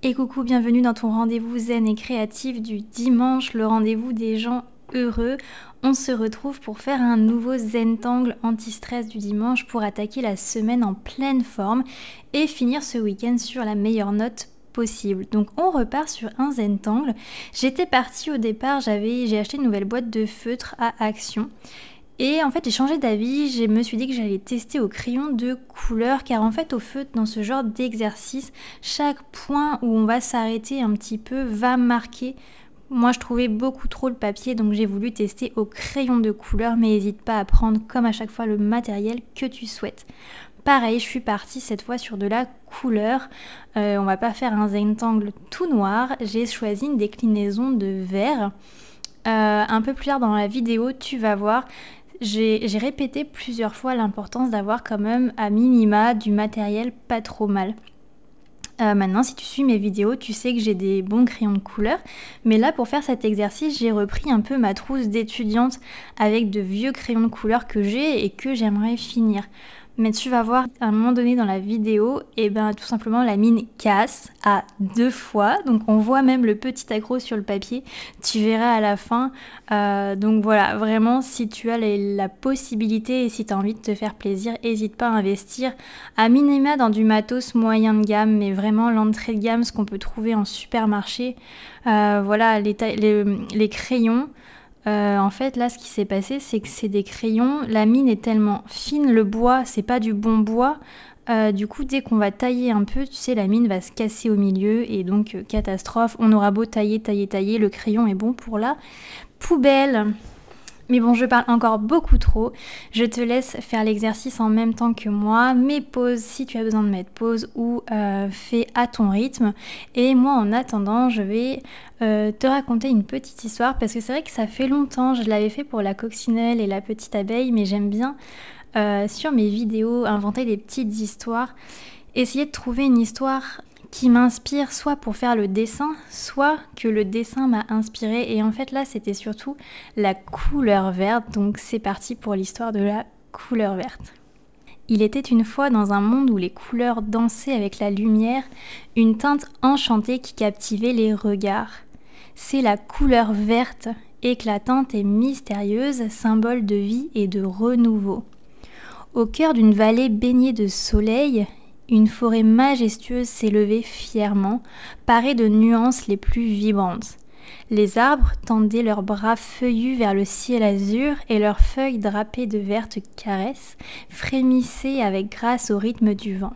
Et coucou, bienvenue dans ton rendez-vous zen et créatif du dimanche, le rendez-vous des gens heureux. On se retrouve pour faire un nouveau Zentangle anti-stress du dimanche pour attaquer la semaine en pleine forme et finir ce week-end sur la meilleure note possible. Donc on repart sur un Zentangle. J'étais partie au départ, j'ai acheté une nouvelle boîte de feutre à Action. Et en fait, j'ai changé d'avis, je me suis dit que j'allais tester au crayon de couleur, car en fait, au feutre, dans ce genre d'exercice, chaque point où on va s'arrêter un petit peu va marquer. Moi, je trouvais beaucoup trop le papier, donc j'ai voulu tester au crayon de couleur, mais n'hésite pas à prendre, comme à chaque fois, le matériel que tu souhaites. Pareil, je suis partie cette fois sur de la couleur. On va pas faire un Zentangle tout noir, j'ai choisi une déclinaison de vert. Un peu plus tard dans la vidéo, tu vas voir. J'ai répété plusieurs fois l'importance d'avoir quand même à minima du matériel pas trop mal. Maintenant, si tu suis mes vidéos, tu sais que j'ai des bons crayons de couleur. Mais là, pour faire cet exercice, j'ai repris un peu ma trousse d'étudiante avec de vieux crayons de couleur que j'ai et que j'aimerais finir. Mais tu vas voir à un moment donné dans la vidéo, et ben tout simplement la mine casse à 2 fois. Donc on voit même le petit accroc sur le papier. Tu verras à la fin. Donc voilà, vraiment si tu as la possibilité et si tu as envie de te faire plaisir, n'hésite pas à investir à minima dans du matos moyen de gamme, mais vraiment l'entrée de gamme, ce qu'on peut trouver en supermarché. Voilà, les crayons. En fait, là, ce qui s'est passé, c'est que c'est des crayons. La mine est tellement fine, le bois, c'est pas du bon bois. Du coup, dès qu'on va tailler un peu, tu sais, la mine va se casser au milieu et donc catastrophe. On aura beau tailler, le crayon est bon pour la poubelle. Mais bon, je parle encore beaucoup trop. Je te laisse faire l'exercice en même temps que moi. Mets pause si tu as besoin de mettre pause ou fais à ton rythme. Et moi, en attendant, je vais te raconter une petite histoire parce que c'est vrai que ça fait longtemps. Je l'avais fait pour la coccinelle et la petite abeille, mais j'aime bien sur mes vidéos inventer des petites histoires. Essayer de trouver une histoire qui m'inspire soit pour faire le dessin, soit que le dessin m'a inspiré. Et en fait là, c'était surtout la couleur verte. Donc c'est parti pour l'histoire de la couleur verte. Il était une fois dans un monde où les couleurs dansaient avec la lumière, une teinte enchantée qui captivait les regards. C'est la couleur verte, éclatante et mystérieuse, symbole de vie et de renouveau. Au cœur d'une vallée baignée de soleil, une forêt majestueuse s'élevait fièrement, parée de nuances les plus vibrantes. Les arbres tendaient leurs bras feuillus vers le ciel azur et leurs feuilles drapées de vertes caresses frémissaient avec grâce au rythme du vent.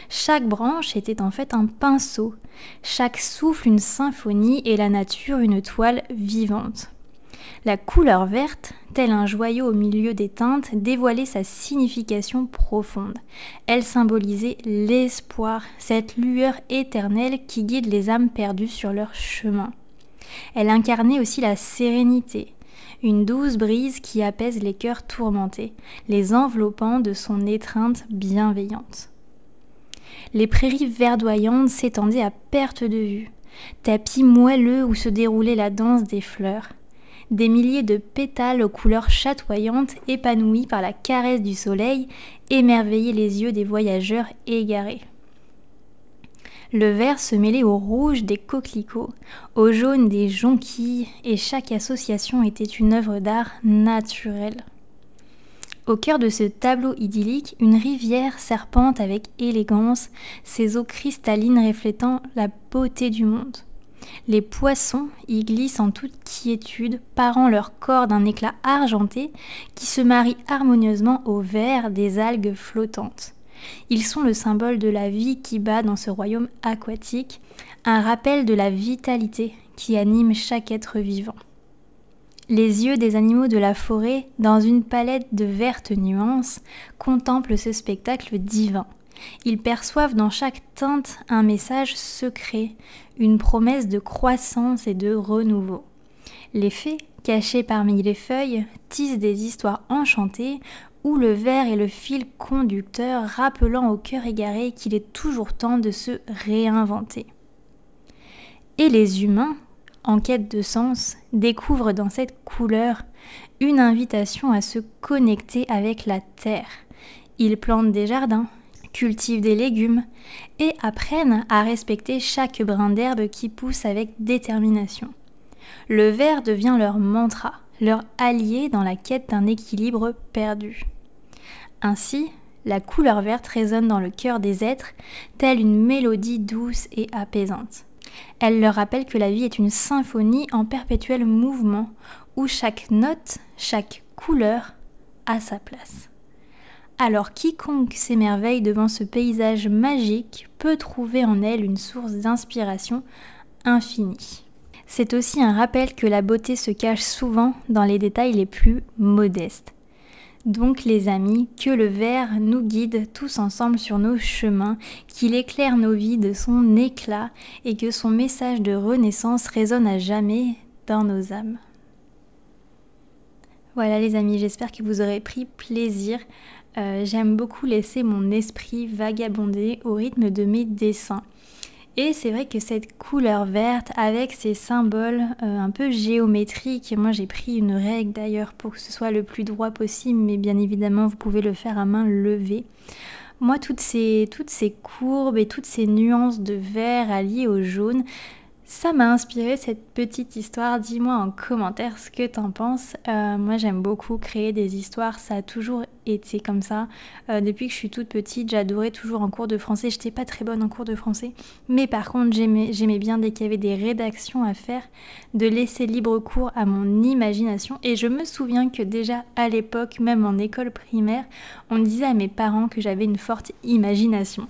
Chaque branche était en fait un pinceau, chaque souffle une symphonie et la nature une toile vivante. La couleur verte, tel un joyau au milieu des teintes, dévoilait sa signification profonde. Elle symbolisait l'espoir, cette lueur éternelle qui guide les âmes perdues sur leur chemin. Elle incarnait aussi la sérénité, une douce brise qui apaise les cœurs tourmentés, les enveloppant de son étreinte bienveillante. Les prairies verdoyantes s'étendaient à perte de vue, tapis moelleux où se déroulait la danse des fleurs. Des milliers de pétales aux couleurs chatoyantes, épanouis par la caresse du soleil, émerveillaient les yeux des voyageurs égarés. Le vert se mêlait au rouge des coquelicots, au jaune des jonquilles, et chaque association était une œuvre d'art naturelle. Au cœur de ce tableau idyllique, une rivière serpente avec élégance, ses eaux cristallines reflétant la beauté du monde. Les poissons y glissent en toute quiétude, parant leur corps d'un éclat argenté qui se marie harmonieusement au vert des algues flottantes. Ils sont le symbole de la vie qui bat dans ce royaume aquatique, un rappel de la vitalité qui anime chaque être vivant. Les yeux des animaux de la forêt, dans une palette de vertes nuances, contemplent ce spectacle divin. Ils perçoivent dans chaque teinte un message secret, une promesse de croissance et de renouveau. Les fées, cachées parmi les feuilles, tissent des histoires enchantées où le vert est le fil conducteur rappelant au cœur égaré qu'il est toujours temps de se réinventer. Et les humains, en quête de sens, découvrent dans cette couleur une invitation à se connecter avec la terre. Ils plantent des jardins, cultivent des légumes et apprennent à respecter chaque brin d'herbe qui pousse avec détermination. Le vert devient leur mantra, leur allié dans la quête d'un équilibre perdu. Ainsi, la couleur verte résonne dans le cœur des êtres, telle une mélodie douce et apaisante. Elle leur rappelle que la vie est une symphonie en perpétuel mouvement, où chaque note, chaque couleur a sa place. Alors quiconque s'émerveille devant ce paysage magique peut trouver en elle une source d'inspiration infinie. C'est aussi un rappel que la beauté se cache souvent dans les détails les plus modestes. Donc les amis, que le vert nous guide tous ensemble sur nos chemins, qu'il éclaire nos vies de son éclat et que son message de renaissance résonne à jamais dans nos âmes. Voilà les amis, j'espère que vous aurez pris plaisir. J'aime beaucoup laisser mon esprit vagabonder au rythme de mes dessins. Et c'est vrai que cette couleur verte avec ces symboles un peu géométriques, moi j'ai pris une règle d'ailleurs pour que ce soit le plus droit possible, mais bien évidemment vous pouvez le faire à main levée. Moi toutes ces courbes et toutes ces nuances de vert alliées au jaune, ça m'a inspiré cette petite histoire. Dis-moi en commentaire ce que t'en penses. Moi j'aime beaucoup créer des histoires, ça a toujours été comme ça. Depuis que je suis toute petite, j'adorais toujours en cours de français. J'étais pas très bonne en cours de français, mais par contre j'aimais bien dès qu'il y avait des rédactions à faire, de laisser libre cours à mon imagination. Et je me souviens que déjà à l'époque, même en école primaire, on disait à mes parents que j'avais une forte imagination.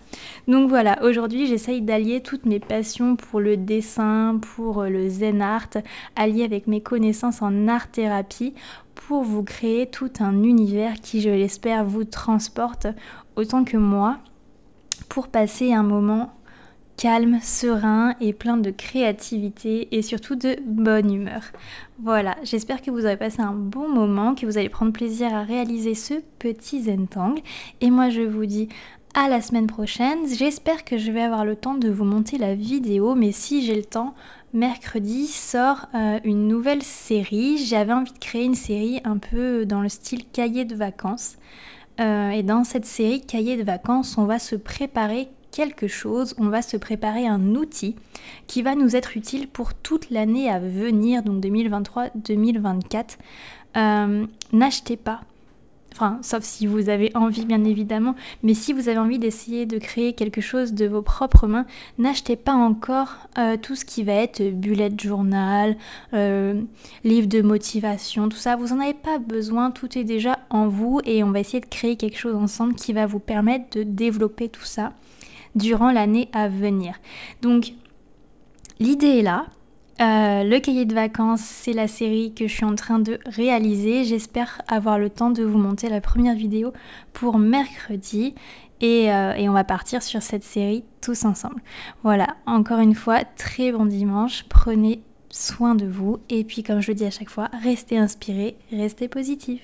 Donc voilà, aujourd'hui j'essaye d'allier toutes mes passions pour le dessin, pour le zen art, allier avec mes connaissances en art-thérapie pour vous créer tout un univers qui, je l'espère, vous transporte autant que moi pour passer un moment calme, serein et plein de créativité et surtout de bonne humeur. Voilà, j'espère que vous aurez passé un bon moment, que vous allez prendre plaisir à réaliser ce petit Zentangle et moi je vous dis à la semaine prochaine. J'espère que je vais avoir le temps de vous monter la vidéo, mais si j'ai le temps, mercredi sort une nouvelle série. J'avais envie de créer une série un peu dans le style cahier de vacances. Et dans cette série cahier de vacances, on va se préparer quelque chose, on va se préparer un outil qui va nous être utile pour toute l'année à venir, donc 2023-2024. N'achetez pas. Enfin, sauf si vous avez envie, bien évidemment. Mais si vous avez envie d'essayer de créer quelque chose de vos propres mains, n'achetez pas encore tout ce qui va être bullet journal, livre de motivation, tout ça. Vous n'en avez pas besoin, tout est déjà en vous. Et on va essayer de créer quelque chose ensemble qui va vous permettre de développer tout ça durant l'année à venir. Donc, l'idée est là. Le cahier de vacances, c'est la série que je suis en train de réaliser. J'espère avoir le temps de vous monter la première vidéo pour mercredi et on va partir sur cette série tous ensemble. Voilà, encore une fois, très bon dimanche, prenez soin de vous et puis comme je le dis à chaque fois, restez inspirés, restez positifs.